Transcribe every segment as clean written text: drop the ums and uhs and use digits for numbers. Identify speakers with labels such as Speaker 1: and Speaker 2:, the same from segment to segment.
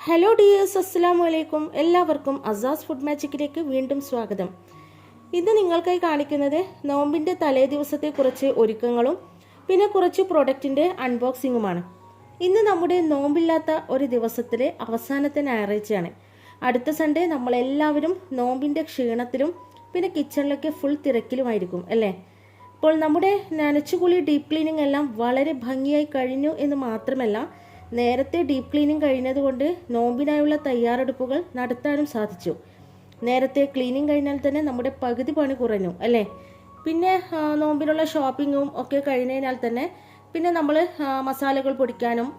Speaker 1: Hello dears, അസ്സലാമു അലൈക്കും. എല്ലാവർക്കും അസാസ് ഫുഡ് മാജിക്കിലേക്ക് വീണ്ടും സ്വാഗതം. ഇന്ന് നിങ്ങൾക്കായി കാണിക്കുന്നത് നോമ്പിൻ്റെ തലേ ദിവസത്തെ കുറച്ച് ഒരുക്കങ്ങളും പിന്നെ കുറച്ച് പ്രൊഡക്റ്റിൻ്റെ അൺബോക്സിങ്ങുമാണ്. ഇന്ന് നമ്മുടെ നോമ്പില്ലാത്ത ഒരു ദിവസത്തിലെ അവസാനത്തെ ഞായറാഴ്ചയാണ്. അടുത്ത സൺഡേ നമ്മളെല്ലാവരും നോമ്പിൻ്റെ ക്ഷീണത്തിലും പിന്നെ കിച്ചണിലൊക്കെ ഫുൾ തിരക്കിലുമായിരിക്കും അല്ലേ? അപ്പോൾ നമ്മുടെ നനച്ചുകുളി ഡീപ്പ് ക്ലീനിങ് എല്ലാം വളരെ ഭംഗിയായി കഴിഞ്ഞു എന്ന് മാത്രമല്ല, നേരത്തെ ഡീപ്പ് ക്ലീനിങ് കഴിഞ്ഞതുകൊണ്ട് നോമ്പിനായുള്ള തയ്യാറെടുപ്പുകൾ നടത്താനും സാധിച്ചു. നേരത്തെ ക്ലീനിങ് കഴിഞ്ഞാൽ തന്നെ നമ്മുടെ പകുതി പണി കുറഞ്ഞു അല്ലേ? പിന്നെ നോമ്പിനുള്ള ഷോപ്പിങ്ങും ഒക്കെ കഴിഞ്ഞതിനാൽ തന്നെ പിന്നെ നമ്മൾ മസാലകൾ പൊടിക്കാനും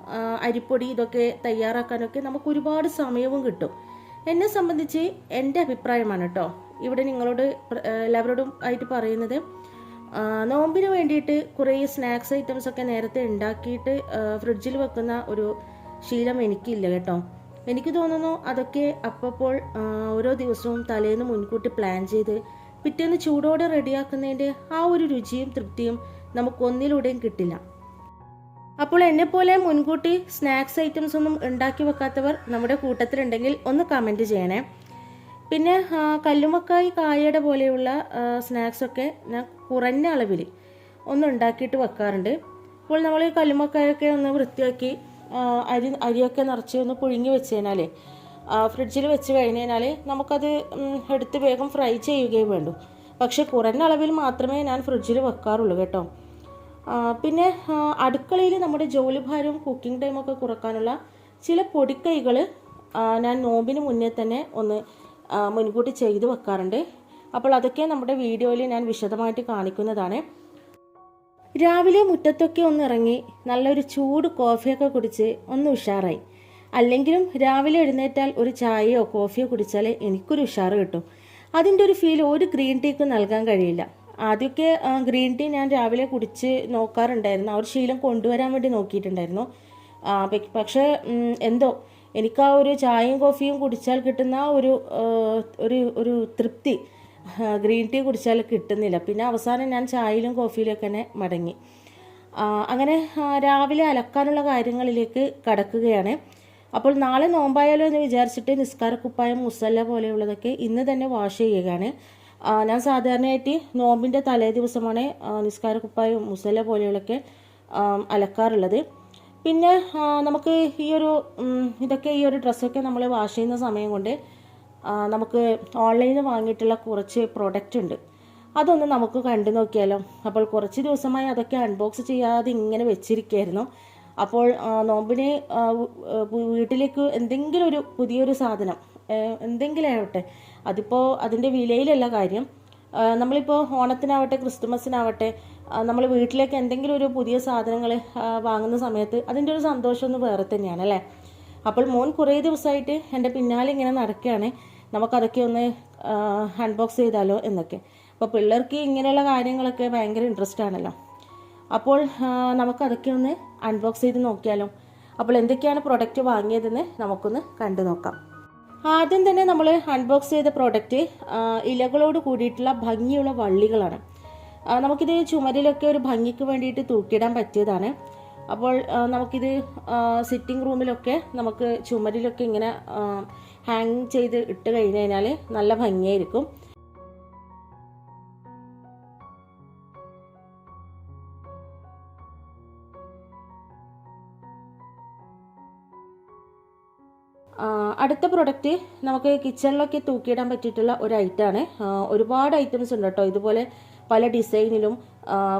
Speaker 1: അരിപ്പൊടി ഇതൊക്കെ തയ്യാറാക്കാനൊക്കെ നമുക്ക് ഒരുപാട് സമയവും കിട്ടും. എന്നെ സംബന്ധിച്ച് എൻ്റെ അഭിപ്രായമാണ് കേട്ടോ ഇവിടെ നിങ്ങളോട് എല്ലാവരോടും ആയിട്ട് പറയുന്നത്. നോമ്പിന് വേണ്ടിയിട്ട് കുറേ സ്നാക്സ് ഐറ്റംസ് ഒക്കെ നേരത്തെ ഉണ്ടാക്കിയിട്ട് ഫ്രിഡ്ജിൽ വെക്കുന്ന ഒരു ശീലം എനിക്കില്ല കേട്ടോ. എനിക്ക് തോന്നുന്നു അതൊക്കെ അപ്പോൾ ഓരോ ദിവസവും തലേന്ന് മുൻകൂട്ടി പ്ലാൻ ചെയ്ത് പിറ്റേന്ന് ചൂടോടെ റെഡിയാക്കുന്നതിൻ്റെ ആ ഒരു രുചിയും തൃപ്തിയും നമുക്കൊന്നിലൂടെയും കിട്ടില്ല. അപ്പോൾ എന്നെപ്പോലെ മുൻകൂട്ടി സ്നാക്സ് ഐറ്റംസ് ഒന്നും ഉണ്ടാക്കി വെക്കാത്തവർ നമ്മുടെ കൂട്ടത്തിലുണ്ടെങ്കിൽ ഒന്ന് കമൻറ്റ് ചെയ്യണേ. പിന്നെ കല്ലുമക്കായി കായയുടെ പോലെയുള്ള സ്നാക്സൊക്കെ ഞാൻ കുറഞ്ഞ അളവിൽ ഒന്ന് ഉണ്ടാക്കിയിട്ട് വെക്കാറുണ്ട്. അപ്പോൾ നമ്മൾ ഈ കല്ലുമക്കായൊക്കെ ഒന്ന് വൃത്തിയാക്കി അരിയൊക്കെ നിറച്ച് ഒന്ന് പുഴുങ്ങി വെച്ച് കഴിഞ്ഞാൽ ഫ്രിഡ്ജിൽ വെച്ച് കഴിഞ്ഞ് കഴിഞ്ഞാൽ നമുക്കത് എടുത്ത് വേഗം ഫ്രൈ ചെയ്യുകയും വേണ്ടു. പക്ഷേ കുറഞ്ഞ അളവിൽ മാത്രമേ ഞാൻ ഫ്രിഡ്ജിൽ വെക്കാറുള്ളൂ കേട്ടോ. പിന്നെ അടുക്കളയിൽ നമ്മുടെ ജോലിഭാരവും കുക്കിംഗ് ടൈമൊക്കെ കുറക്കാനുള്ള ചില പൊടിക്കൈകൾ ഞാൻ നോമ്പിന് മുന്നേ തന്നെ ഒന്ന് മുൻകൂട്ടി ചെയ്തു വെക്കാറുണ്ട്. അപ്പോൾ അതൊക്കെ നമ്മുടെ വീഡിയോയിൽ ഞാൻ വിശദമായിട്ട് കാണിക്കുന്നതാണ്. രാവിലെ മുറ്റത്തൊക്കെ ഒന്ന് ഇറങ്ങി നല്ലൊരു ചൂട് കോഫിയൊക്കെ കുടിച്ച് ഒന്ന് ഉഷാറായി. അല്ലെങ്കിലും രാവിലെ എഴുന്നേറ്റാൽ ഒരു ചായയോ കോഫിയോ കുടിച്ചാൽ എനിക്കൊരു ഉഷാറ് കിട്ടും. അതിൻ്റെ ഒരു ഫീൽ ഒരു ഗ്രീൻ ടീക്ക് നൽകാൻ കഴിയില്ല. ആദ്യമൊക്കെ ഗ്രീൻ ടീ ഞാൻ രാവിലെ കുടിച്ച് നോക്കാറുണ്ടായിരുന്നു, ആ ഒരു ശീലം കൊണ്ടുവരാൻ വേണ്ടി നോക്കിയിട്ടുണ്ടായിരുന്നു. പക്ഷേ എന്തോ എനിക്ക് ആ ഒരു ചായയും കോഫിയും കുടിച്ചാൽ കിട്ടുന്ന ഒരു ഒരു തൃപ്തി ഗ്രീൻ ടീ കുടിച്ചാൽ കിട്ടുന്നില്ല. പിന്നെ അവസാനം ഞാൻ ചായയിലും കോഫിയിലൊക്കെ തന്നെ മടങ്ങി. അങ്ങനെ രാവിലെ അലക്കാനുള്ള കാര്യങ്ങളിലേക്ക് കടക്കുകയാണ്. അപ്പോൾ നാളെ നോമ്പായാലോ എന്ന് വിചാരിച്ചിട്ട് നിസ്കാരക്കുപ്പായം മുസല്ല പോലെയുള്ളതൊക്കെ ഇന്ന് തന്നെ വാഷ് ചെയ്യുകയാണ്. ഞാൻ സാധാരണയായിട്ട് നോമ്പിൻ്റെ തലേ ദിവസമാണ് നിസ്കാരക്കുപ്പായം മുസല്ല പോലെയുള്ളതൊക്കെ അലക്കാറുള്ളത്. പിന്നെ നമുക്ക് ഈ ഒരു ഡ്രസ്സൊക്കെ നമ്മൾ വാഷ് ചെയ്യുന്ന സമയം കൊണ്ട് നമുക്ക് ഓൺലൈനിൽ വാങ്ങിയിട്ടുള്ള കുറച്ച് പ്രൊഡക്റ്റ് ഉണ്ട്, അതൊന്ന് നമുക്ക് കണ്ടു നോക്കിയാലോ. അപ്പോൾ കുറച്ച് ദിവസമായി അതൊക്കെ അൺബോക്സ് ചെയ്യാതെ ഇങ്ങനെ വെച്ചിരിക്കുകയായിരുന്നു. അപ്പോൾ നോമ്പിന് വീട്ടിലേക്ക് എന്തെങ്കിലും ഒരു പുതിയൊരു സാധനം എന്തെങ്കിലും ആവട്ടെ, അതിപ്പോൾ അതിൻ്റെ വിലയിലല്ല കാര്യം. നമ്മളിപ്പോൾ ഓണത്തിനാവട്ടെ ക്രിസ്തുമസിനാവട്ടെ നമ്മൾ വീട്ടിലേക്ക് എന്തെങ്കിലും ഒരു പുതിയ സാധനങ്ങൾ വാങ്ങുന്ന സമയത്ത് അതിൻ്റെ ഒരു സന്തോഷമൊന്നും വേറെ തന്നെയാണ് അല്ലേ? അപ്പോൾ മോൻ കുറേ ദിവസമായിട്ട് എൻ്റെ പിന്നാലെ ഇങ്ങനെ നടക്കുകയാണ്, നമുക്കതൊക്കെ ഒന്ന് അൺബോക്സ് ചെയ്താലോ എന്നൊക്കെ. അപ്പോൾ പിള്ളേർക്ക് ഇങ്ങനെയുള്ള കാര്യങ്ങളൊക്കെ ഭയങ്കര ഇൻട്രസ്റ്റ് ആണല്ലോ. അപ്പോൾ നമുക്കതൊക്കെ ഒന്ന് അൺബോക്സ് ചെയ്ത് നോക്കിയാലോ. അപ്പോൾ എന്തൊക്കെയാണ് പ്രൊഡക്റ്റ് വാങ്ങിയതെന്ന് നമുക്കൊന്ന് കണ്ടു നോക്കാം. ആദ്യം തന്നെ നമ്മൾ അൺബോക്സ് ചെയ്ത പ്രോഡക്റ്റ് ഇലകളോട് കൂടിയിട്ടുള്ള ഭംഗിയുള്ള വള്ളികളാണ്. നമുക്കിത് ചുമരിലൊക്കെ ഒരു ഭംഗിക്ക് വേണ്ടിയിട്ട് തൂക്കിയിടാൻ പറ്റിയതാണ്. അപ്പോൾ നമുക്കിത് സിറ്റിംഗ് റൂമിലൊക്കെ നമുക്ക് ചുമരിലൊക്കെ ഇങ്ങനെ ഹാങ് ചെയ്ത് ഇട്ട് കഴിഞ്ഞ് കഴിഞ്ഞാൽ നല്ല ഭംഗിയായിരിക്കും. അടുത്ത പ്രൊഡക്റ്റ് നമുക്ക് കിച്ചണിലൊക്കെ തൂക്കിയിടാൻ പറ്റിയിട്ടുള്ള ഒരു ഐറ്റമാണ്. ഒരുപാട് ഐറ്റംസ് ഉണ്ട് കേട്ടോ. ഇതുപോലെ പല ഡിസൈനിലും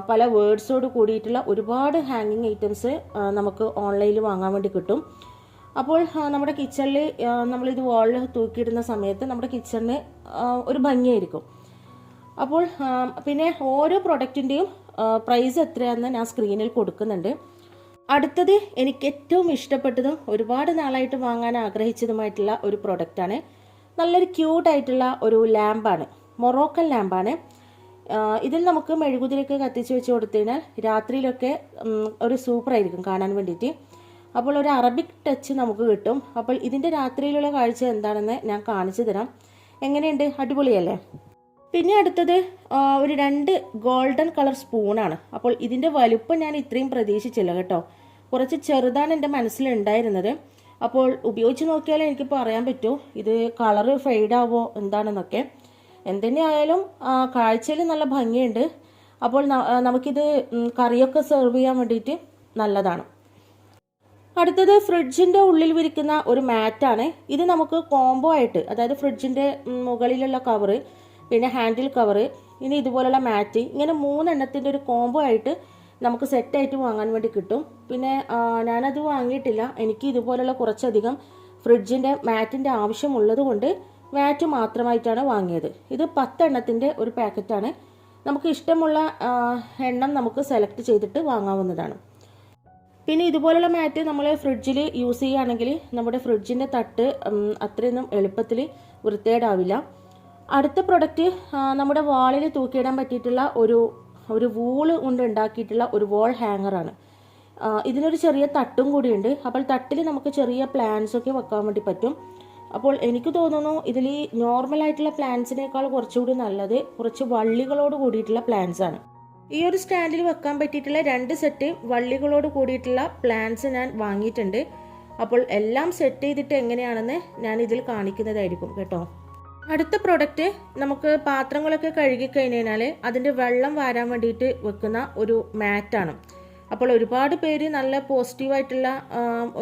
Speaker 1: പല വേർഡ്സോട് കൂടിയിട്ടുള്ള ഒരുപാട് ഹാങ്ങിങ് ഐറ്റംസ് നമുക്ക് ഓൺലൈനിൽ വാങ്ങാൻ വേണ്ടി കിട്ടും. അപ്പോൾ നമ്മുടെ കിച്ചണിൽ നമ്മളിത് വാളിൽ തൂക്കിയിടുന്ന സമയത്ത് നമ്മുടെ കിച്ചണിന് ഒരു ഭംഗിയായിരിക്കും. അപ്പോൾ പിന്നെ ഓരോ പ്രൊഡക്റ്റിൻ്റെയും പ്രൈസ് എത്രയാണെന്ന് ഞാൻ സ്ക്രീനിൽ കൊടുക്കുന്നുണ്ട്. അടുത്തത് എനിക്ക് ഏറ്റവും ഇഷ്ടപ്പെട്ടതും ഒരുപാട് നാളായിട്ട് വാങ്ങാൻ ആഗ്രഹിച്ചതുമായിട്ടുള്ള ഒരു പ്രൊഡക്റ്റാണ്. നല്ലൊരു ക്യൂട്ടായിട്ടുള്ള ഒരു ലാമ്പാണ്, മൊറോക്കൻ ലാമ്പാണ്. ഇതിൽ നമുക്ക് മെഴുകുതിരിയൊക്കെ കത്തിച്ച് വെച്ച് കൊടുത്തു കഴിഞ്ഞാൽ രാത്രിയിലൊക്കെ ഒരു സൂപ്പറായിരിക്കും കാണാൻ വേണ്ടിയിട്ട്. അപ്പോൾ ഒരു അറബിക് ടച്ച് നമുക്ക് കിട്ടും. അപ്പോൾ ഇതിൻ്റെ രാത്രിയിലുള്ള കാഴ്ച എന്താണെന്ന് ഞാൻ കാണിച്ചു തരാം. എങ്ങനെയുണ്ട്? അടിപൊളിയല്ലേ? പിന്നെ അടുത്തത് ഒരു 2 ഗോൾഡൻ കളർ സ്പൂണാണ്. അപ്പോൾ ഇതിൻ്റെ വലുപ്പം ഞാൻ ഇത്രയും പ്രതീക്ഷിച്ചില്ല കേട്ടോ, കുറച്ച് ചെറുതാണ് എൻ്റെ മനസ്സിലുണ്ടായിരുന്നത്. അപ്പോൾ ഉപയോഗിച്ച് നോക്കിയാലേ എനിക്ക് പറയാൻ പറ്റൂ ഇത് കളറ് ഫെയ്ഡാവോ എന്താണെന്നൊക്കെ. എന്തുതന്നെയായാലും കാഴ്ചയിൽ നല്ല ഭംഗിയുണ്ട്. അപ്പോൾ നമുക്കിത് കറിയൊക്കെ സെർവ് ചെയ്യാൻ വേണ്ടിയിട്ട് നല്ലതാണ്. അടുത്തത് ഫ്രിഡ്ജിൻ്റെ ഉള്ളിൽ വിരിക്കുന്ന ഒരു മാറ്റാണ്. ഇത് നമുക്ക് കോംബോ ആയിട്ട്, അതായത് ഫ്രിഡ്ജിൻ്റെ മുകളിലുള്ള കവറ്, പിന്നെ ഹാൻഡിൽ കവറ്, ഇനി ഇതുപോലുള്ള മാറ്റ്, ഇങ്ങനെ 3 എണ്ണത്തിൻ്റെ ഒരു കോംബോ ആയിട്ട് നമുക്ക് സെറ്റായിട്ട് വാങ്ങാൻ വേണ്ടി കിട്ടും. പിന്നെ ഞാനത് വാങ്ങിയിട്ടില്ല. എനിക്ക് ഇതുപോലുള്ള കുറച്ചധികം ഫ്രിഡ്ജിൻ്റെ മാറ്റിൻ്റെ ആവശ്യമുള്ളത് കൊണ്ട് മാറ്റ് മാത്രമായിട്ടാണ് വാങ്ങിയത്. ഇത് 10 എണ്ണത്തിൻ്റെ ഒരു പാക്കറ്റാണ്. നമുക്ക് ഇഷ്ടമുള്ള എണ്ണം നമുക്ക് സെലക്ട് ചെയ്തിട്ട് വാങ്ങാവുന്നതാണ്. പിന്നെ ഇതുപോലുള്ള മാറ്റ് നമ്മൾ ഫ്രിഡ്ജിൽ യൂസ് ചെയ്യുകയാണെങ്കിൽ നമ്മുടെ ഫ്രിഡ്ജിൻ്റെ തട്ട് അത്രയൊന്നും എളുപ്പത്തിൽ വൃത്തികേടാവില്ല. അടുത്ത പ്രൊഡക്റ്റ് നമ്മുടെ വാളിൽ തൂക്കിയിടാൻ പറ്റിയിട്ടുള്ള ഒരു വൂള് കൊണ്ട് ഉണ്ടാക്കിയിട്ടുള്ള ഒരു വാൾ ഹാങ്ങറാണ്. ഇതിനൊരു ചെറിയ തട്ടും കൂടിയുണ്ട്. അപ്പോൾ തട്ടിൽ നമുക്ക് ചെറിയ പ്ലാന്റ്സൊക്കെ വെക്കാൻ വേണ്ടി പറ്റും. അപ്പോൾ എനിക്ക് തോന്നുന്നു ഇതിൽ നോർമലായിട്ടുള്ള പ്ലാന്റ്സിനേക്കാൾ കുറച്ചുകൂടി നല്ലത് കുറച്ച് വള്ളികളോട് കൂടിയിട്ടുള്ള പ്ലാന്റ്സ് ആണ്. ഈ ഒരു സ്റ്റാൻഡിൽ വെക്കാൻ പറ്റിയിട്ടുള്ള 2 സെറ്റ് വള്ളികളോട് കൂടിയിട്ടുള്ള പ്ലാന്റ്സ് ഞാൻ വാങ്ങിയിട്ടുണ്ട്. അപ്പോൾ എല്ലാം സെറ്റ് ചെയ്തിട്ട് എങ്ങനെയാണെന്ന് ഞാൻ ഇതിൽ കാണിക്കുന്നതായിരിക്കും കേട്ടോ. അടുത്ത പ്രൊഡക്റ്റ് നമുക്ക് പാത്രങ്ങളൊക്കെ കഴുകി കഴിഞ്ഞാൽ അതിൻ്റെ വെള്ളം വാരാൻ വേണ്ടിയിട്ട് വെക്കുന്ന ഒരു മാറ്റാണ്. അപ്പോൾ ഒരുപാട് പേര് നല്ല പോസിറ്റീവായിട്ടുള്ള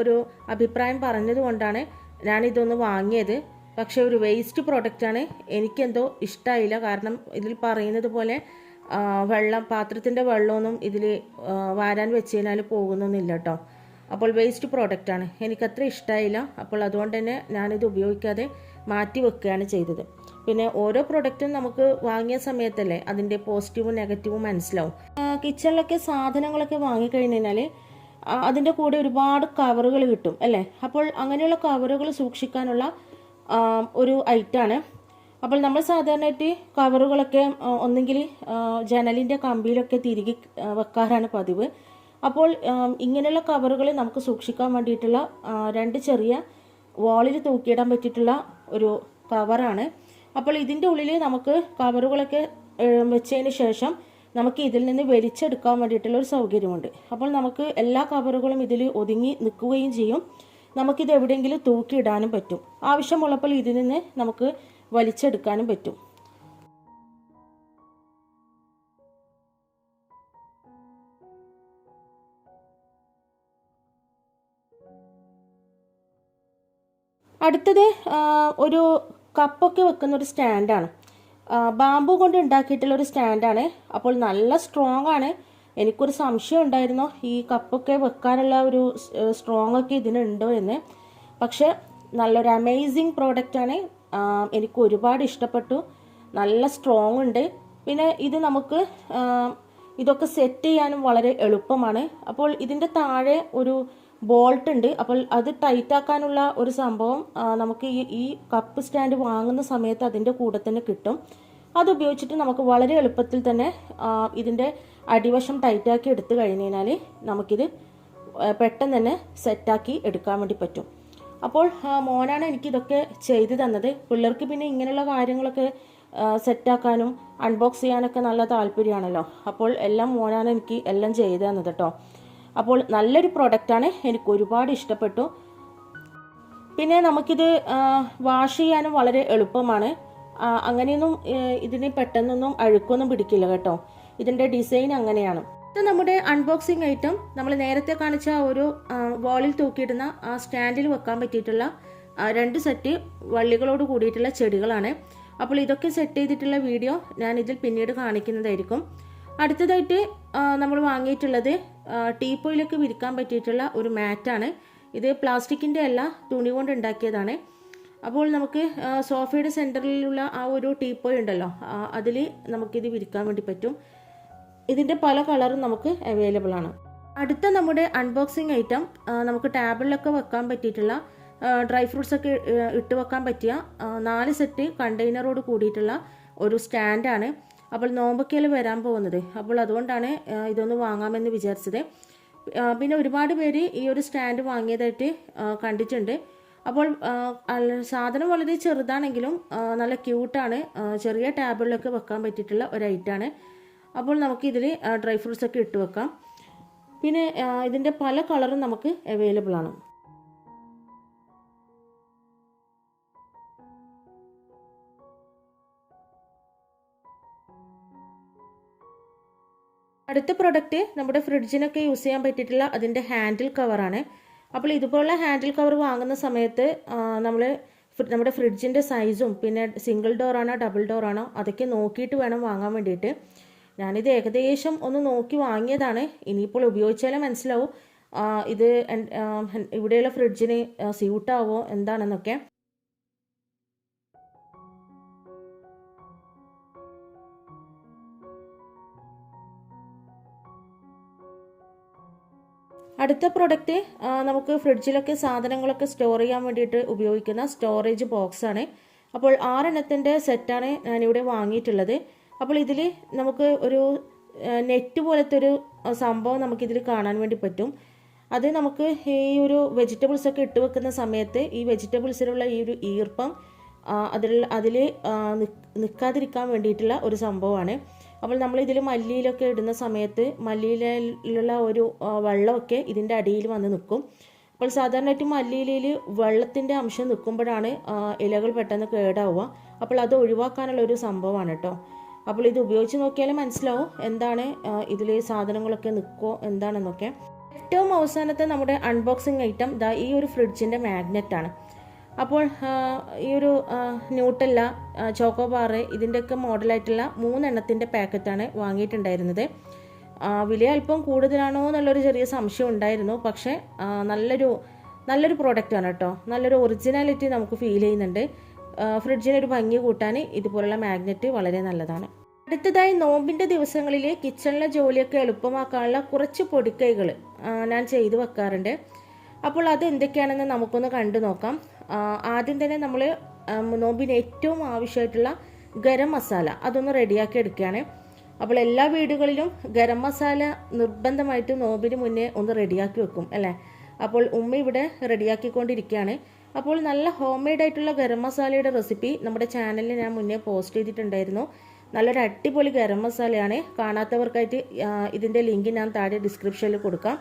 Speaker 1: ഒരു അഭിപ്രായം പറഞ്ഞതുകൊണ്ടാണ് ഞാനിതൊന്ന് വാങ്ങിയത്. പക്ഷേ ഒരു വേസ്റ്റ് പ്രോഡക്റ്റാണ്. എനിക്കെന്തോ ഇഷ്ടമായില്ല. കാരണം ഇതിൽ പറയുന്നത് പോലെ പാത്രത്തിൻ്റെ വെള്ളമൊന്നും ഇതിൽ വാരാൻ വെച്ച് കഴിഞ്ഞാൽ പോകുന്നൊന്നുമില്ല കേട്ടോ. അപ്പോൾ വേസ്റ്റ് പ്രോഡക്റ്റാണ്. എനിക്കത്ര ഇഷ്ടമായില്ല. അപ്പോൾ അതുകൊണ്ട് തന്നെ ഞാനിത് ഉപയോഗിക്കാതെ മാറ്റി വെക്കുകയാണ് ചെയ്തത്. പിന്നെ ഓരോ പ്രൊഡക്റ്റും നമുക്ക് വാങ്ങിയ സമയത്തല്ലേ അതിൻ്റെ പോസിറ്റീവും നെഗറ്റീവും മനസ്സിലാവും. കിച്ചണിലൊക്കെ സാധനങ്ങളൊക്കെ വാങ്ങിക്കഴിഞ്ഞാൽ അതിൻ്റെ കൂടെ ഒരുപാട് കവറുകൾ കിട്ടും അല്ലേ. അപ്പോൾ അങ്ങനെയുള്ള കവറുകൾ സൂക്ഷിക്കാനുള്ള ഒരു ഐറ്റമാണ്. അപ്പോൾ നമ്മൾ സാധാരണയായിട്ട് കവറുകളൊക്കെ ഒന്നെങ്കിൽ ജനലിൻ്റെ കമ്പിയിലൊക്കെ തിരികെ വെക്കാറാണ് പതിവ്. അപ്പോൾ ഇങ്ങനെയുള്ള കവറുകൾ നമുക്ക് സൂക്ഷിക്കാൻ വേണ്ടിയിട്ടുള്ള 2 ചെറിയ വാളിൽ തൂക്കിയിടാൻ പറ്റിയിട്ടുള്ള ഒരു കവറാണ്. അപ്പോൾ ഇതിൻ്റെ ഉള്ളിൽ നമുക്ക് കവറുകളൊക്കെ വെച്ചതിന് ശേഷം നമുക്ക് ഇതിൽ നിന്ന് വലിച്ചെടുക്കാൻ വേണ്ടിയിട്ടുള്ള ഒരു സൗകര്യമുണ്ട്. അപ്പോൾ നമുക്ക് എല്ലാ കവറുകളും ഇതിൽ ഒതുങ്ങി നിൽക്കുകയും ചെയ്യും. നമുക്കിത് എവിടെയെങ്കിലും തൂക്കിയിടാനും പറ്റും. ആവശ്യമുള്ളപ്പോൾ ഇതിൽ നിന്ന് നമുക്ക് വലിച്ചെടുക്കാനും പറ്റും. അടുത്തത് ഒരു കപ്പൊക്കെ വെക്കുന്ന ഒരു സ്റ്റാൻഡാണ്. ബാമ്പു കൊണ്ട് ഉണ്ടാക്കിയിട്ടുള്ള ഒരു സ്റ്റാൻഡാണ്. അപ്പോൾ നല്ല സ്ട്രോങ് ആണ്. എനിക്കൊരു സംശയം ഉണ്ടായിരുന്നു ഈ കപ്പൊക്കെ വെക്കാനുള്ള ഒരു സ്ട്രോങ് ഒക്കെ ഇതിനുണ്ടോ എന്ന്. പക്ഷെ നല്ലൊരു അമേസിങ് പ്രോഡക്റ്റാണ്. എനിക്ക് ഒരുപാട് ഇഷ്ടപ്പെട്ടു. നല്ല സ്ട്രോങ് ഉണ്ട്. പിന്നെ ഇത് നമുക്ക് ഇതൊക്കെ സെറ്റ് ചെയ്യാനും വളരെ എളുപ്പമാണ്. അപ്പോൾ ഇതിൻ്റെ താഴെ ഒരു ബോൾട്ട് ഉണ്ട്. അപ്പോൾ അത് ടൈറ്റാക്കാനുള്ള ഒരു സംഭവം നമുക്ക് ഈ കപ്പ് സ്റ്റാൻഡ് വാങ്ങുന്ന സമയത്ത് അതിൻ്റെ കൂടെ തന്നെ കിട്ടും. അതുപയോഗിച്ചിട്ട് നമുക്ക് വളരെ എളുപ്പത്തിൽ തന്നെ ഇതിൻ്റെ അടിവശം ടൈറ്റാക്കി എടുത്തു കഴിഞ്ഞാൽ നമുക്കിത് പെട്ടെന്ന് തന്നെ സെറ്റാക്കി എടുക്കാൻ വേണ്ടി പറ്റും. അപ്പോൾ മോനാണ് എനിക്കിതൊക്കെ ചെയ്തു തന്നത്. പിള്ളേർക്ക് പിന്നെ ഇങ്ങനെയുള്ള കാര്യങ്ങളൊക്കെ സെറ്റാക്കാനും അൺബോക്സ് ചെയ്യാനൊക്കെ നല്ല താല്പര്യമാണല്ലോ. അപ്പോൾ എല്ലാം മോനാണ് എനിക്ക് എല്ലാം ചെയ്തു തന്നത് കേട്ടോ. അപ്പോൾ നല്ലൊരു പ്രോഡക്റ്റാണ്. എനിക്ക് ഒരുപാട് ഇഷ്ടപ്പെട്ടു. പിന്നെ നമുക്കിത് വാഷ് ചെയ്യാനും വളരെ എളുപ്പമാണ്. അങ്ങനെയൊന്നും ഇതിന് പെട്ടെന്നൊന്നും അഴുക്കൊന്നും പിടിക്കില്ല കേട്ടോ. ഇതിൻ്റെ ഡിസൈൻ അങ്ങനെയാണ്. ഇത് നമ്മുടെ അൺബോക്സിങ് ഐറ്റം നമ്മൾ നേരത്തെ കാണിച്ച ഒരു വാളിൽ തൂക്കിയിടുന്ന ആ സ്റ്റാൻഡിൽ വെക്കാൻ പറ്റിയിട്ടുള്ള 2 സെറ്റ് വള്ളികളോട് കൂടിയിട്ടുള്ള ചെടികളാണ്. അപ്പോൾ ഇതൊക്കെ സെറ്റ് ചെയ്തിട്ടുള്ള വീഡിയോ ഞാൻ ഇതിൽ പിന്നീട് കാണിക്കുന്നതായിരിക്കും. അടുത്തതായിട്ട് നമ്മൾ വാങ്ങിയിട്ടുള്ളത് ടീപ്പോയിലേക്ക് വിരിക്കാൻ പറ്റിയിട്ടുള്ള ഒരു മാറ്റാണ്. ഇത് പ്ലാസ്റ്റിക്കിൻ്റെ അല്ല, തുണി കൊണ്ട് ഉണ്ടാക്കിയതാണ്. അപ്പോൾ നമുക്ക് സോഫയുടെ സെൻറ്ററിലുള്ള ആ ഒരു ടീപ്പോയ് ഉണ്ടല്ലോ, അതിൽ നമുക്കിത് വിരിക്കാൻ വേണ്ടി പറ്റും. ഇതിൻ്റെ പല കളറും നമുക്ക് അവൈലബിൾ ആണ്. അടുത്ത നമ്മുടെ അൺബോക്സിങ് ഐറ്റം നമുക്ക് ടേബിളിലൊക്കെ വെക്കാൻ പറ്റിയിട്ടുള്ള ഡ്രൈ ഫ്രൂട്ട്സ് ഒക്കെ ഇട്ട് വെക്കാൻ പറ്റിയ 4 സെറ്റ് കണ്ടെയ്നറോട് കൂടിയിട്ടുള്ള ഒരു സ്റ്റാൻഡാണ്. അപ്പോൾ നോമ്പൊക്കെയല്ലേ വരാൻ പോകുന്നത്. അപ്പോൾ അതുകൊണ്ടാണ് ഇതൊന്ന് വാങ്ങാമെന്ന് വിചാരിച്ചത്. പിന്നെ ഒരുപാട് പേര് ഈ ഒരു സ്റ്റാൻഡ് വാങ്ങിയതായിട്ട് കണ്ടിട്ടുണ്ട്. അപ്പോൾ സാധനം വളരെ ചെറുതാണെങ്കിലും നല്ല ക്യൂട്ടാണ്. ചെറിയ ടേബിളിലൊക്കെ വെക്കാൻ പറ്റിയിട്ടുള്ള ഒരു ഐറ്റമാണ്. അപ്പോൾ നമുക്കിതിൽ ഡ്രൈ ഫ്രൂട്ട്സ് ഒക്കെ ഇട്ട് വെക്കാം. പിന്നെ ഇതിൻ്റെ പല കളറും നമുക്ക് അവൈലബിൾ ആണ്. അടുത്ത പ്രൊഡക്റ്റ് നമ്മുടെ ഫ്രിഡ്ജിനൊക്കെ യൂസ് ചെയ്യാൻ പറ്റിയിട്ടുള്ള അതിൻ്റെ ഹാൻഡിൽ കവറാണ്. അപ്പോൾ ഇതുപോലുള്ള ഹാൻഡിൽ കവർ വാങ്ങുന്ന സമയത്ത് നമ്മൾ നമ്മുടെ ഫ്രിഡ്ജിൻ്റെ സൈസും പിന്നെ സിംഗിൾ ഡോറാണോ ഡബിൾ ഡോറാണോ അതൊക്കെ നോക്കിയിട്ട് വേണം വാങ്ങാൻ വേണ്ടിയിട്ട്. ഞാനിത് ഏകദേശം ഒന്ന് നോക്കി വാങ്ങിയതാണ്. ഇനിയിപ്പോൾ ഉപയോഗിച്ചാലേ മനസ്സിലാവും ഇത് ഇവിടെയുള്ള ഫ്രിഡ്ജിന് സ്യൂട്ടാവോ എന്താണെന്നൊക്കെ. അടുത്ത പ്രൊഡക്റ്റ് നമുക്ക് ഫ്രിഡ്ജിലൊക്കെ സാധനങ്ങളൊക്കെ സ്റ്റോർ ചെയ്യാൻ വേണ്ടിയിട്ട് ഉപയോഗിക്കുന്ന സ്റ്റോറേജ് ബോക്സ് ആണ്. അപ്പോൾ 6 എണ്ണത്തിൻ്റെ സെറ്റാണ് ഞാനിവിടെ വാങ്ങിയിട്ടുള്ളത്. അപ്പോൾ ഇതിൽ നമുക്ക് ഒരു നെറ്റ് പോലത്തെ ഒരു സംഭവം നമുക്കിതിൽ കാണാൻ വേണ്ടി പറ്റും. അത് നമുക്ക് ഈ ഒരു വെജിറ്റബിൾസ് ഒക്കെ ഇട്ട് വെക്കുന്ന സമയത്ത് ഈ വെജിറ്റബിൾസിലുള്ള ഈ ഒരു ഈർപ്പം അതിൽ നിൽക്കാതിരിക്കാൻ വേണ്ടിയിട്ടുള്ള ഒരു സംഭവമാണ്. അപ്പോൾ നമ്മൾ ഇതിൽ മല്ലിയിലൊക്കെ ഇടുന്ന സമയത്ത് മല്ലിയിലുള്ള ഒരു വെള്ളമൊക്കെ ഇതിൻ്റെ അടിയിൽ വന്ന് നിൽക്കും. അപ്പോൾ സാധാരണയായിട്ട് മല്ലിയിലയിൽ വെള്ളത്തിൻ്റെ അംശം നിൽക്കുമ്പോഴാണ് ഇലകൾ പെട്ടെന്ന് കേടാവുക. അപ്പോൾ അത് ഒഴിവാക്കാനുള്ള ഒരു സംഭവമാണ് കേട്ടോ. അപ്പോൾ ഇത് ഉപയോഗിച്ച് നോക്കിയാലും മനസ്സിലാവും എന്താണ് ഇതിൽ സാധനങ്ങളൊക്കെ നിൽക്കുമോ എന്താണെന്നൊക്കെ. ഏറ്റവും അവസാനത്തെ നമ്മുടെ അൺബോക്സിങ് ഐറ്റം ഈ ഒരു ഫ്രിഡ്ജിൻ്റെ മാഗ്നറ്റാണ്. അപ്പോൾ ഈ ഒരു ന്യൂട്ടല്ല, ചോക്കോബാർ ഇതിൻ്റെയൊക്കെ മോഡലായിട്ടുള്ള 3 എണ്ണത്തിൻ്റെ പാക്കറ്റാണ് വാങ്ങിയിട്ടുണ്ടായിരുന്നത്. വില അല്പം കൂടുതലാണോ എന്നുള്ളൊരു ചെറിയ സംശയം ഉണ്ടായിരുന്നു. പക്ഷേ നല്ലൊരു പ്രോഡക്റ്റാണ് കേട്ടോ. നല്ലൊരു ഒറിജിനാലിറ്റി നമുക്ക് ഫീൽ ചെയ്യുന്നുണ്ട്. ഫ്രിഡ്ജിനൊരു ഭംഗി കൂട്ടാൻ ഇതുപോലുള്ള മാഗ്നറ്റ് വളരെ നല്ലതാണ്. അടുത്തതായി നോമ്പിൻ്റെ ദിവസങ്ങളിൽ കിച്ചണിലെ ജോലിയൊക്കെ എളുപ്പമാക്കാനുള്ള കുറച്ച് പൊടിക്കൈകൾ ഞാൻ ചെയ്തു വെക്കാറുണ്ട്. അപ്പോൾ അത് എന്തൊക്കെയാണെന്ന് നമുക്കൊന്ന് കണ്ടു നോക്കാം. ആദ്യം തന്നെ നമ്മൾ നോമ്പിന് ഏറ്റവും ആവശ്യമായിട്ടുള്ള ഗരം മസാല അതൊന്ന് റെഡിയാക്കി എടുക്കുകയാണ്. അപ്പോൾ എല്ലാ വീടുകളിലും ഗരം മസാല നിർബന്ധമായിട്ട് നോമ്പിന് മുന്നേ ഒന്ന് റെഡിയാക്കി വെക്കും അല്ലേ. അപ്പോൾ ഉമ്മ ഇവിടെ റെഡിയാക്കിക്കൊണ്ടിരിക്കുകയാണ്. അപ്പോൾ നല്ല ഹോം മെയ്ഡ് ആയിട്ടുള്ള ഗരം മസാലയുടെ റെസിപ്പി നമ്മുടെ ചാനലിൽ ഞാൻ മുന്നേ പോസ്റ്റ് ചെയ്തിട്ടുണ്ടായിരുന്നു. നല്ലൊരു അടിപൊളി ഗരം മസാലയാണ്. കാണാത്തവർക്കായിട്ട് ഇതിൻ്റെ ലിങ്ക് ഞാൻ താഴെ ഡിസ്ക്രിപ്ഷനിൽ കൊടുക്കാം.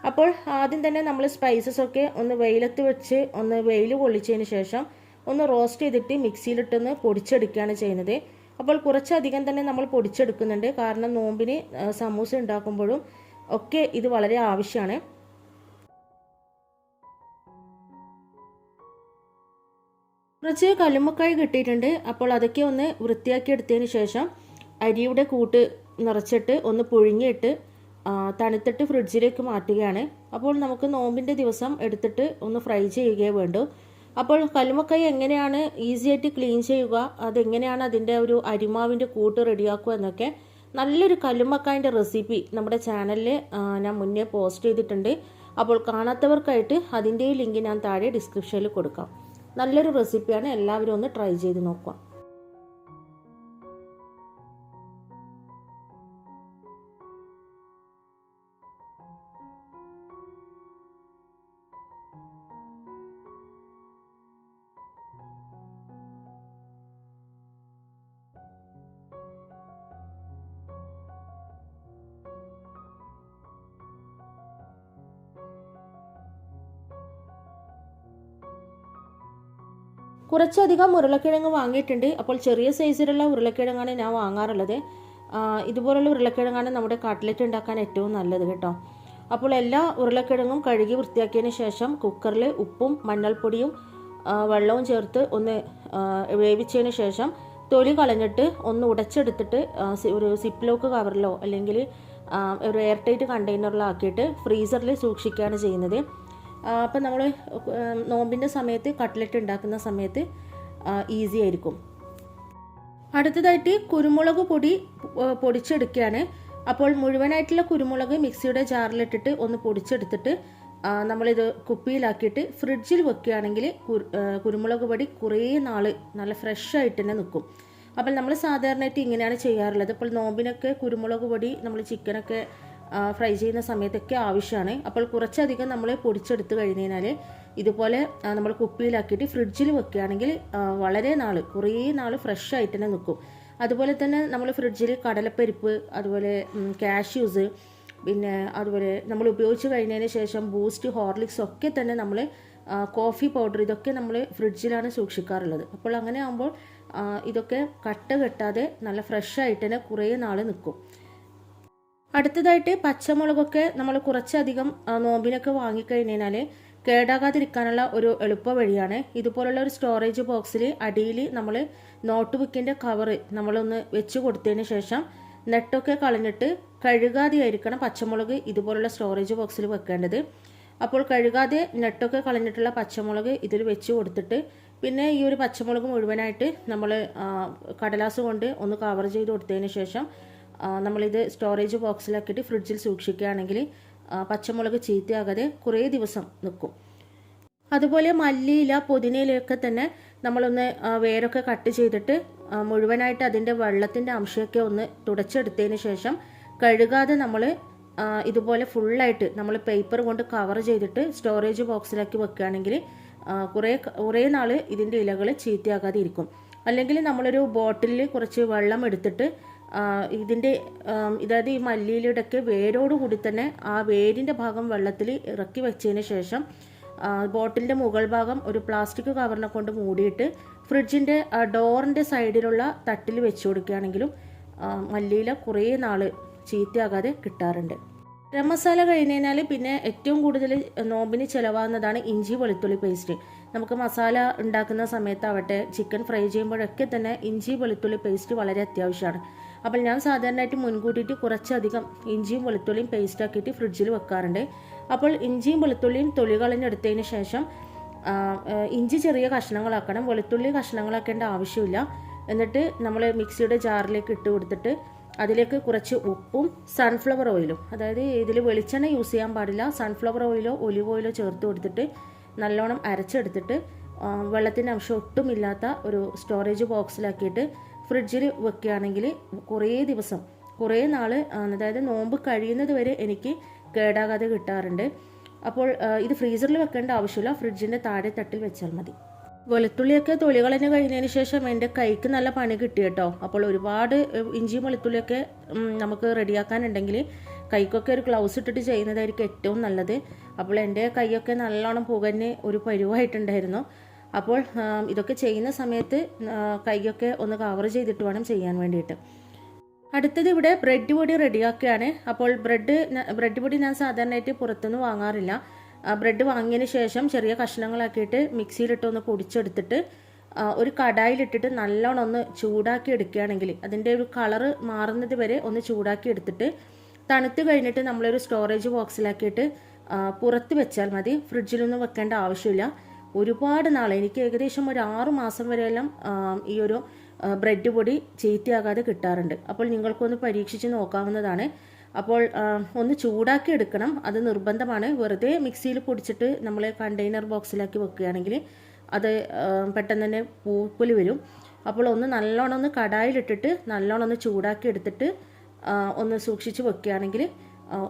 Speaker 1: അപ്പോൾ ആദ്യം തന്നെ നമ്മൾ സ്പൈസസ് ഒക്കെ ഒന്ന് വെയിലത്ത് വെച്ച് ഒന്ന് വെയിൽ കൊള്ളിച്ചതിന് ശേഷം ഒന്ന് റോസ്റ്റ് ചെയ്തിട്ട് മിക്സിയിലിട്ടൊന്ന് പൊടിച്ചെടുക്കുകയാണ് ചെയ്യുന്നത്. അപ്പോൾ കുറച്ചധികം തന്നെ നമ്മൾ പൊടിച്ചെടുക്കുന്നുണ്ട്. കാരണം നോമ്പിന് സമൂസ ഉണ്ടാക്കുമ്പോഴും ഒക്കെ ഇത് വളരെ ആവശ്യമാണ്. കുറച്ച് കല്ലുമ്മക്കായ് കിട്ടിയിട്ടുണ്ട്. അപ്പോൾ അതൊക്കെ ഒന്ന് വൃത്തിയാക്കി എടുത്തതിന് ശേഷം അരിയുടെ കൂട്ട് നിറച്ചിട്ട് ഒന്ന് പുഴുങ്ങിയിട്ട് തണുത്തിട്ട് ഫ്രിഡ്ജിലേക്ക് മാറ്റുകയാണ്. അപ്പോൾ നമുക്ക് നോമ്പിൻ്റെ ദിവസം എടുത്തിട്ട് ഒന്ന് ഫ്രൈ ചെയ്യുകയേ വേണ്ടൂ. അപ്പോൾ കല്ലുമ്മക്കായ് എങ്ങനെയാണ് ഈസി ആയിട്ട് ക്ലീൻ ചെയ്യുക, അതെങ്ങനെയാണ് അതിൻ്റെ ഒരു അരിമാവിൻ്റെ കൂട്ട് റെഡിയാക്കുക എന്നൊക്കെ നല്ലൊരു കല്ലുമ്മക്കായൻ്റെ റെസിപ്പി നമ്മുടെ ചാനലിൽ ഞാൻ മുന്നേ പോസ്റ്റ് ചെയ്തിട്ടുണ്ട്. അപ്പോൾ കാണാത്തവർക്കായിട്ട് അതിൻ്റെ ലിങ്ക് ഞാൻ താഴെ ഡിസ്ക്രിപ്ഷനിൽ കൊടുക്കാം. നല്ലൊരു റെസിപ്പിയാണ്, എല്ലാവരും ഒന്ന് ട്രൈ ചെയ്ത് നോക്കുക. കുറച്ചധികം ഉരുളക്കിഴങ്ങ് വാങ്ങിയിട്ടുണ്ട്. അപ്പോൾ ചെറിയ സൈസിലുള്ള ഉരുളക്കിഴങ്ങാണ് ഞാൻ വാങ്ങാറുള്ളത്. ഇതുപോലുള്ള ഉരുളക്കിഴങ്ങാണ് നമ്മുടെ കട്ട്ലറ്റ് ഉണ്ടാക്കാൻ ഏറ്റവും നല്ലത് കേട്ടോ. അപ്പോൾ എല്ലാ ഉരുളക്കിഴങ്ങും കഴുകി വൃത്തിയാക്കിയതിന് ശേഷം കുക്കറിൽ ഉപ്പും മഞ്ഞൾപ്പൊടിയും വെള്ളവും ചേർത്ത് ഒന്ന് വേവിച്ചതിന് ശേഷം തൊലി കളഞ്ഞിട്ട് ഒന്ന് ഉടച്ചെടുത്തിട്ട് ഒരു സിപ്പ് ലോക്ക് കവറിലോ അല്ലെങ്കിൽ ഒരു എയർ ടൈറ്റ് കണ്ടെയ്നറിലോ ആക്കിയിട്ട് ഫ്രീസറിൽ സൂക്ഷിക്കുകയാണ് ചെയ്യുന്നത്. അപ്പം നമ്മൾ നോമ്പിൻ്റെ സമയത്ത് കട്ട്ലറ്റ് ഉണ്ടാക്കുന്ന സമയത്ത് ഈസി ആയിരിക്കും. അടുത്തതായിട്ട് കുരുമുളക് പൊടിച്ചെടുക്കുകയാണ്. അപ്പോൾ മുഴുവനായിട്ടുള്ള കുരുമുളക് മിക്സിയുടെ ജാറിലിട്ടിട്ട് ഒന്ന് പൊടിച്ചെടുത്തിട്ട് നമ്മളിത് കുപ്പിയിലാക്കിയിട്ട് ഫ്രിഡ്ജിൽ വെക്കുകയാണെങ്കിൽ കുരുമുളക് പൊടി കുറേ നാൾ നല്ല ഫ്രഷ് ആയിട്ട് തന്നെ നിൽക്കും. അപ്പോൾ നമ്മൾ സാധാരണയായിട്ട് ഇങ്ങനെയാണ് ചെയ്യാറുള്ളത്. അപ്പോൾ നോമ്പിനൊക്കെ കുരുമുളക് പൊടി നമ്മൾ ചിക്കനൊക്കെ ഫ്രൈ ചെയ്യുന്ന സമയത്തൊക്കെ ആവശ്യമാണ്. അപ്പോൾ കുറച്ചധികം നമ്മൾ പൊടിച്ചെടുത്ത് കഴിഞ്ഞാൽ ഇതുപോലെ നമ്മൾ കുപ്പിയിലാക്കിയിട്ട് ഫ്രിഡ്ജിൽ വെക്കുകയാണെങ്കിൽ വളരെ കുറേ നാൾ ഫ്രഷ് ആയിട്ട് തന്നെ നിൽക്കും. അതുപോലെ തന്നെ നമ്മൾ ഫ്രിഡ്ജിൽ കടലപ്പരിപ്പ്, അതുപോലെ കാഷ്യൂസ്, പിന്നെ അതുപോലെ നമ്മൾ ഉപയോഗിച്ച് കഴിഞ്ഞതിന് ശേഷം ബൂസ്റ്റ്, ഹോർലിക്സ് ഒക്കെ തന്നെ നമ്മൾ കോഫി പൗഡർ ഇതൊക്കെ നമ്മൾ ഫ്രിഡ്ജിലാണ് സൂക്ഷിക്കാറുള്ളത്. അപ്പോൾ അങ്ങനെ ആകുമ്പോൾ ഇതൊക്കെ കട്ട കെട്ടാതെ നല്ല ഫ്രഷ് ആയിട്ട് തന്നെ കുറേ നാൾ നിൽക്കും. അടുത്തതായിട്ട് പച്ചമുളകൊക്കെ നമ്മൾ കുറച്ചധികം നോമ്പിനൊക്കെ വാങ്ങിക്കഴിഞ്ഞാൽ കേടാകാതിരിക്കാനുള്ള ഒരു എളുപ്പ വഴിയാണ്. ഇതുപോലുള്ള ഒരു സ്റ്റോറേജ് ബോക്സിൽ അടിയിൽ നമ്മൾ നോട്ട് ബുക്കിൻ്റെ കവറ് നമ്മളൊന്ന് വെച്ച് കൊടുത്തതിന് ശേഷം നെട്ടൊക്കെ കളഞ്ഞിട്ട് കഴുകാതെയായിരിക്കണം പച്ചമുളക് ഇതുപോലുള്ള സ്റ്റോറേജ് ബോക്സിൽ വെക്കേണ്ടത്. അപ്പോൾ കഴുകാതെ നെട്ടൊക്കെ കളഞ്ഞിട്ടുള്ള പച്ചമുളക് ഇതിൽ വെച്ച് കൊടുത്തിട്ട് പിന്നെ ഈ ഒരു പച്ചമുളക് മുഴുവനായിട്ട് നമ്മൾ കടലാസ് കൊണ്ട് ഒന്ന് കവർ ചെയ്ത് കൊടുത്തതിന് ശേഷം നമ്മളിത് സ്റ്റോറേജ് ബോക്സിലാക്കിയിട്ട് ഫ്രിഡ്ജിൽ സൂക്ഷിക്കുകയാണെങ്കിൽ പച്ചമുളക് ചീത്തയാകാതെ കുറേ ദിവസം നിൽക്കും. അതുപോലെ മല്ലിയില പുതിനയിലൊക്കെ തന്നെ നമ്മളൊന്ന് വേരൊക്കെ കട്ട് ചെയ്തിട്ട് മുഴുവനായിട്ട് അതിൻ്റെ വെള്ളത്തിൻ്റെ അംശമൊക്കെ ഒന്ന് തുടച്ചെടുത്തതിന് ശേഷം കഴുകാതെ നമ്മൾ ഇതുപോലെ ഫുള്ളായിട്ട് നമ്മൾ പേപ്പർ കൊണ്ട് കവർ ചെയ്തിട്ട് സ്റ്റോറേജ് ബോക്സിലാക്കി വെക്കുകയാണെങ്കിൽ കുറേ നാൾ ഇതിൻ്റെ ഇലകൾ ചീത്തയാകാതെ ഇരിക്കും. അല്ലെങ്കിൽ നമ്മളൊരു ബോട്ടിലിൽ കുറച്ച് വെള്ളം എടുത്തിട്ട് ഇതിൻ്റെ അതായത് ഈ മല്ലിയിലൂടെയൊക്കെ വേരോടുകൂടി തന്നെ ആ വേരിൻ്റെ ഭാഗം വെള്ളത്തിൽ ഇറക്കി വെച്ചതിന് ശേഷം ബോട്ടിലിൻ്റെ മുകൾ ഭാഗം ഒരു പ്ലാസ്റ്റിക് കവറിനെ കൊണ്ട് മൂടിയിട്ട് ഫ്രിഡ്ജിൻ്റെ ഡോറിൻ്റെ സൈഡിലുള്ള തട്ടിൽ വെച്ച് കൊടുക്കുകയാണെങ്കിലും മല്ലിയില കുറേ നാൾ ചീത്തയാകാതെ കിട്ടാറുണ്ട്. ഗരം മസാല കഴിഞ്ഞ് കഴിഞ്ഞാൽ പിന്നെ ഏറ്റവും കൂടുതൽ നോമ്പിന് ചിലവാകുന്നതാണ് ഇഞ്ചി വെളുത്തുള്ളി പേസ്റ്റ്. നമുക്ക് മസാല ഉണ്ടാക്കുന്ന സമയത്താവട്ടെ ചിക്കൻ ഫ്രൈ ചെയ്യുമ്പോഴൊക്കെ തന്നെ ഇഞ്ചി വെളുത്തുള്ളി പേസ്റ്റ് വളരെ അത്യാവശ്യമാണ്. അപ്പോൾ ഞാൻ സാധാരണയായിട്ട് മുൻകൂട്ടിയിട്ട് കുറച്ചധികം ഇഞ്ചിയും വെളുത്തുള്ളിയും പേസ്റ്റ് ആക്കിയിട്ട് ഫ്രിഡ്ജിൽ വെക്കാറുണ്ട്. അപ്പോൾ ഇഞ്ചിയും വെളുത്തുള്ളിയും തൊലി കളഞ്ഞെടുത്തതിന് ശേഷം ഇഞ്ചി ചെറിയ കഷ്ണങ്ങളാക്കണം, വെളുത്തുള്ളി കഷ്ണങ്ങളാക്കേണ്ട ആവശ്യമില്ല. എന്നിട്ട് നമ്മൾ മിക്സിയുടെ ജാറിലേക്ക് ഇട്ട് കൊടുത്തിട്ട് അതിലേക്ക് കുറച്ച് ഉപ്പും സൺഫ്ലവർ ഓയിലും, അതായത് ഇതിൽ വെളിച്ചെണ്ണ യൂസ് ചെയ്യാൻ പാടില്ല, സൺഫ്ലവർ ഓയിലോ ഒലിവ് ഓയിലോ ചേർത്ത് കൊടുത്തിട്ട് നല്ലോണം അരച്ചെടുത്തിട്ട് വെള്ളത്തിൻ്റെ അംശം ഒട്ടുമില്ലാത്ത ഒരു സ്റ്റോറേജ് ബോക്സിലാക്കിയിട്ട് ഫ്രിഡ്ജിൽ വെക്കുകയാണെങ്കിൽ കുറേ നാൾ അതായത് നോമ്പ് കഴിയുന്നത് വരെ എനിക്ക് കേടാകാതെ കിട്ടാറുണ്ട്. അപ്പോൾ ഇത് ഫ്രീസറിൽ വെക്കേണ്ട ആവശ്യമില്ല, ഫ്രിഡ്ജിൻ്റെ താഴെ തട്ടിൽ വെച്ചാൽ മതി. വെളുത്തുള്ളിയൊക്കെ തൊലി കളഞ്ഞ് കഴിഞ്ഞതിന് ശേഷം എൻ്റെ കൈക്ക് നല്ല പണി കിട്ടി കേട്ടോ. അപ്പോൾ ഒരുപാട് ഇഞ്ചിയും വെളുത്തുള്ളിയൊക്കെ നമുക്ക് റെഡിയാക്കാനുണ്ടെങ്കിൽ കൈക്കൊക്കെ ഒരു ഗ്ലൗസ് ഇട്ടിട്ട് ചെയ്യുന്നതായിരിക്കും ഏറ്റവും നല്ലത്. അപ്പോൾ എൻ്റെ കൈയൊക്കെ നല്ലോണം പുകഞ്ഞ് ഒരു പരുവായിട്ടുണ്ടായിരുന്നു. അപ്പോൾ ഇതൊക്കെ ചെയ്യുന്ന സമയത്ത് കൈയൊക്കെ ഒന്ന് കവർ ചെയ്തിട്ട് വേണം ചെയ്യാൻ വേണ്ടിയിട്ട്. അടുത്തത് ഇവിടെ ബ്രെഡ് പൊടി റെഡിയാക്കുകയാണ്. അപ്പോൾ ബ്രെഡ് പൊടി ഞാൻ സാധാരണയായിട്ട് പുറത്തുനിന്ന് വാങ്ങാറില്ല. ബ്രെഡ് വാങ്ങിയതിന് ശേഷം ചെറിയ കഷ്ണങ്ങളാക്കിയിട്ട് മിക്സിയിലിട്ടൊന്ന് പൊടിച്ചെടുത്തിട്ട് ഒരു കടായിലിട്ടിട്ട് നല്ലോണം ഒന്ന് ചൂടാക്കി എടുക്കുകയാണെങ്കിൽ അതിൻ്റെ ഒരു കളറ് മാറുന്നത് വരെ ഒന്ന് ചൂടാക്കി എടുത്തിട്ട് തണുത്ത് കഴിഞ്ഞിട്ട് നമ്മളൊരു സ്റ്റോറേജ് ബോക്സിലാക്കിയിട്ട് പുറത്ത് വെച്ചാൽ മതി. ഫ്രിഡ്ജിലൊന്നും വെക്കേണ്ട ആവശ്യമില്ല. ഒരുപാട് നാൾ, എനിക്ക് ഏകദേശം ഒരു 6 മാസം വരെയെല്ലാം ഈ ഒരു ബ്രെഡ് പൊടി ചീത്തയാകാതെ കിട്ടാറുണ്ട്. അപ്പോൾ നിങ്ങൾക്കൊന്ന് പരീക്ഷിച്ച് നോക്കാവുന്നതാണ്. അപ്പോൾ ഒന്ന് ചൂടാക്കി എടുക്കണം, അത് നിർബന്ധമാണ്. വെറുതെ മിക്സിയിൽ പൊടിച്ചിട്ട് നമ്മൾ കണ്ടെയ്നർ ബോക്സിലാക്കി വെക്കുകയാണെങ്കിൽ അത് പെട്ടെന്ന് തന്നെ പൂപ്പൽ വരും. അപ്പോൾ നല്ലോണം ഒന്ന് കടായിലിട്ടിട്ട് നല്ലോണം ഒന്ന് ചൂടാക്കി എടുത്തിട്ട് ഒന്ന് സൂക്ഷിച്ച് വെക്കുകയാണെങ്കിൽ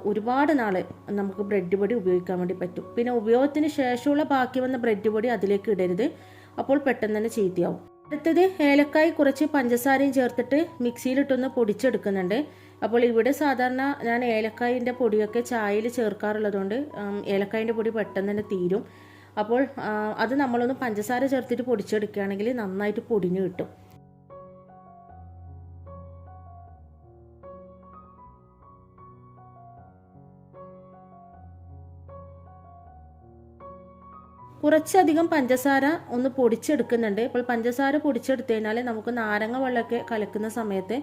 Speaker 1: ഒരുപാട് നാൾ നമുക്ക് ബ്രെഡ് പൊടി ഉപയോഗിക്കാൻ വേണ്ടി പറ്റും. പിന്നെ ഉപയോഗത്തിന് ശേഷമുള്ള ബാക്കി വന്ന ബ്രെഡ് പൊടി അതിലേക്ക് ഇടരുത്, അപ്പോൾ പെട്ടെന്ന് തന്നെ ചീത്തയാവും. അടുത്തത് ഏലക്കായ് കുറച്ച് പഞ്ചസാരയും ചേർത്തിട്ട് മിക്സിയിലിട്ടൊന്ന് പൊടിച്ചെടുക്കുന്നുണ്ട്. അപ്പോൾ ഇവിടെ സാധാരണ ഞാൻ ഏലക്കായിൻ്റെ പൊടിയൊക്കെ ചായയിൽ ചേർക്കാറുള്ളതുകൊണ്ട് ഏലക്കായിൻ്റെ പൊടി പെട്ടെന്ന് തന്നെ തീരും. അപ്പോൾ അത് നമ്മളൊന്ന് പഞ്ചസാര ചേർത്തിട്ട് പൊടിച്ചെടുക്കുകയാണെങ്കിൽ നന്നായിട്ട് പൊടിഞ്ഞു കിട്ടും. കുറച്ചധികം പഞ്ചസാര ഒന്ന് പൊടിച്ചെടുക്കുന്നുണ്ട്. ഇപ്പോൾ പഞ്ചസാര പൊടിച്ചെടുത്തു കഴിഞ്ഞാൽ നമുക്ക് നാരങ്ങ വെള്ളമൊക്കെ കലക്കുന്ന സമയത്ത്